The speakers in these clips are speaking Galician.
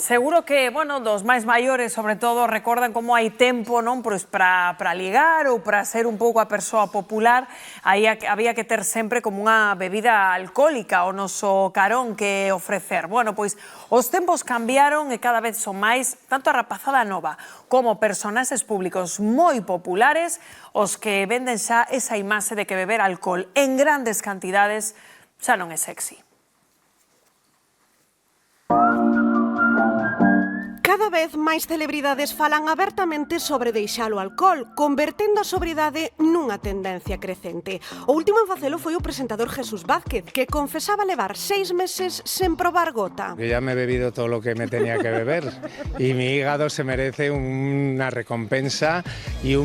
Seguro que, bueno, dos máis maiores, sobre todo, recordan como hai tempo, non, pois para ligar ou para ser un pouco a persoa popular, aí había que ter sempre como unha bebida alcohólica o noso carón que ofrecer. Bueno, pois os tempos cambiaron e cada vez son máis, tanto a rapazada nova como personaxes públicos moi populares, os que venden xa esa imaxe de que beber alcohol en grandes cantidades xa non é sexy. Cada vez máis celebridades falan abertamente sobre deixar o alcohol, convertendo a sobriedade nunha tendencia crecente. O último en facelo foi o presentador Jesús Vázquez, que confesaba levar 6 meses sen probar gota. Yo ya me he bebido todo lo que me tenía que beber y mi hígado se merece una recompensa y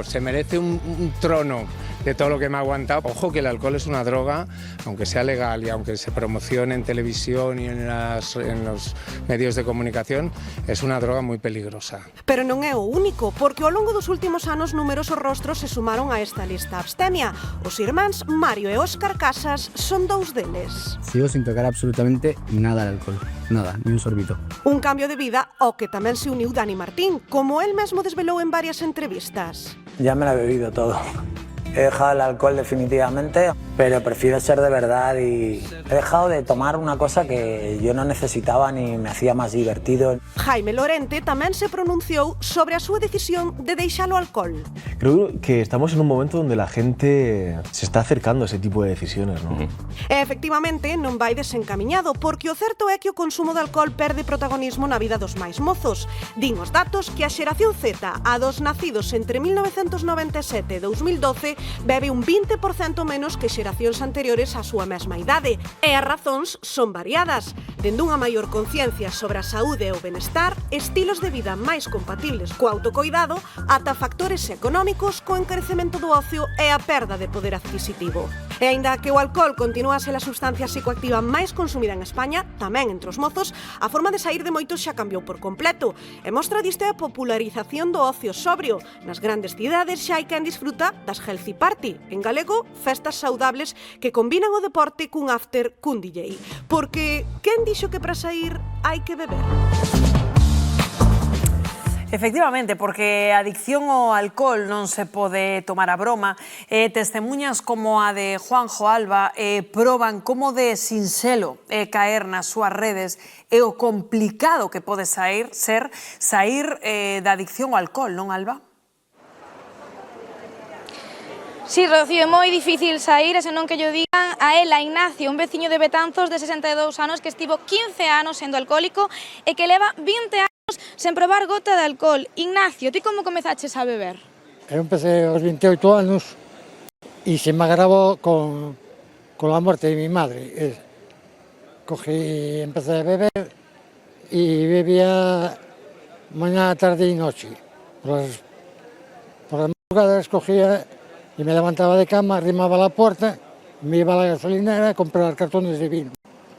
se merece un trono de todo lo que me ha aguantado. Ojo que el alcohol es una droga, aunque sea legal y aunque se promocione en televisión y en los medios de comunicación, es una droga moi peligrosa. Pero non é o único, porque ao longo dos últimos anos numerosos rostros se sumaron a esta lista abstemia. Os irmáns Mario e Óscar Casas son dous deles. Sigo sin tocar absolutamente nada de alcohol, nada, ni un sorbito. Un cambio de vida ao que tamén se uniu Dani Martín, como él mesmo desvelou en varias entrevistas. Ya me lo he bebido todo. He dejado el alcohol definitivamente, pero prefiero ser de verdad y he dejado de tomar una cosa que yo no necesitaba ni me hacía más divertido. Jaime Lorente tamén se pronunciou sobre a súa decisión de deixar o alcohol. Creo que estamos en un momento donde la gente se está acercando a ese tipo de decisiones, ¿no? E efectivamente non vai desencamiñado, porque o certo é que o consumo de alcohol perde protagonismo na vida dos máis mozos. Din os datos que a xeración Z, a dos nacidos entre 1997 e 2012, bebe un 20% menos que xeracións anteriores á súa mesma idade. E as razóns son variadas, dende unha maior conciencia sobre a saúde e o benestar, estilos de vida máis compatibles co autocoidado, ata factores económicos co encarecemento do ocio e a perda de poder adquisitivo. E aínda que o alcohol continúa a ser a substancia psicoactiva máis consumida en España, tamén entre os mozos, a forma de saír de moitos xa cambiou por completo. E mostra disto a popularización do ocio sobrio. Nas grandes cidades xa hai quen disfruta das healthy party, en galego, festas saudables que combinan o deporte cun after cun DJ. Porque quen dixo que para saír hai que beber? Efectivamente, porque a adicción ao alcohol non se pode tomar a broma. Testemunhas como a de Juanjo Alba proban como de sinxelo caer nas súas redes e o complicado que pode sair da adicción ao alcohol, non, Alba? Sí, Rocío, é moi difícil sair, e senón que llo digan a ela, Ignacio, un veciño de Betanzos de 62 anos que estivo 15 anos sendo alcohólico e que leva 20 anos sen probar gota de alcohol. Ignacio, ti como comezaches a beber? Eu empecé aos 28 anos e se me agravou con a morte de mi madre. Empecé a beber e bebía mañá, tarde e noche. Por as madrugadas cogía y me levantaba de cama, arrimaba la puerta, me iba a la gasolinera a comprar cartones de vino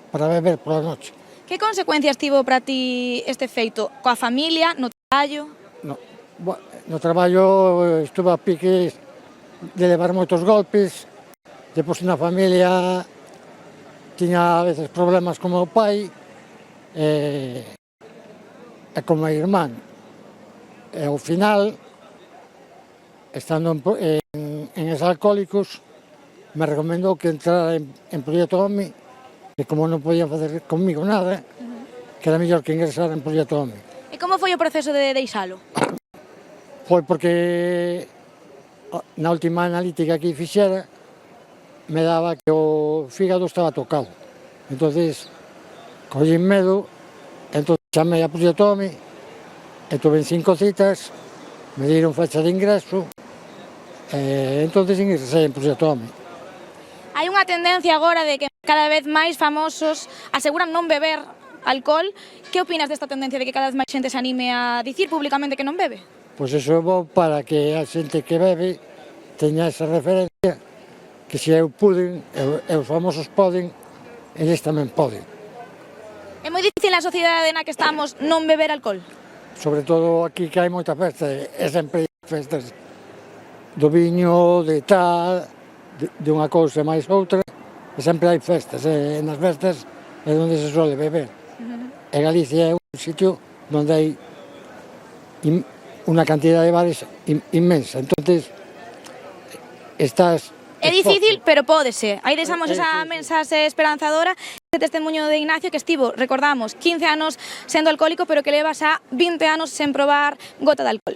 para beber por la noche. Que consecuencias tivo para ti este feito? Coa familia, no traballo? No traballo estuve a piques de levar moitos golpes, depois na familia tiña a veces problemas con o meu pai e con o meu irmán. E ao final, estando en Exalcohólicos, me recomendou que entrara en Proxecto Home, que como non podían facer comigo nada, que era mellor que ingresara en Proxecto Home. E como foi o proceso de deixalo? Foi porque na última analítica que fixera me daba que o fígado estaba tocado. Entonces, collín medo, entón chamei a Proxecto Home, e tuve 5 citas, me dieron fecha de ingreso, entonces ingresei en Proxecto Home. Hai unha tendencia agora de que cada vez máis famosos aseguran non beber alcohol. Que opinas desta tendencia de que cada vez máis xente se anime a dicir públicamente que non bebe? Pois iso é bo para que a xente que bebe teña esa referencia, que se eu puden, e os famosos poden, eles tamén poden. É moi difícil na sociedade na que estamos non beber alcohol? Sobre todo aquí que hai moita festa, e sempre hai festas do viño, de tal, de unha cousa máis outra, e sempre hai festas, e nas festas é onde se suele beber. E Galicia é un sitio donde hay una cantidad de bares inmensa, entonces estás... É difícil, pero pódese. Aí deixamos esa mensaxe esperanzadora, ese testemunho de Ignacio que estivo, recordamos, 15 anos sendo alcohólico, pero que leva xa 20 anos sen probar gota de alcohol.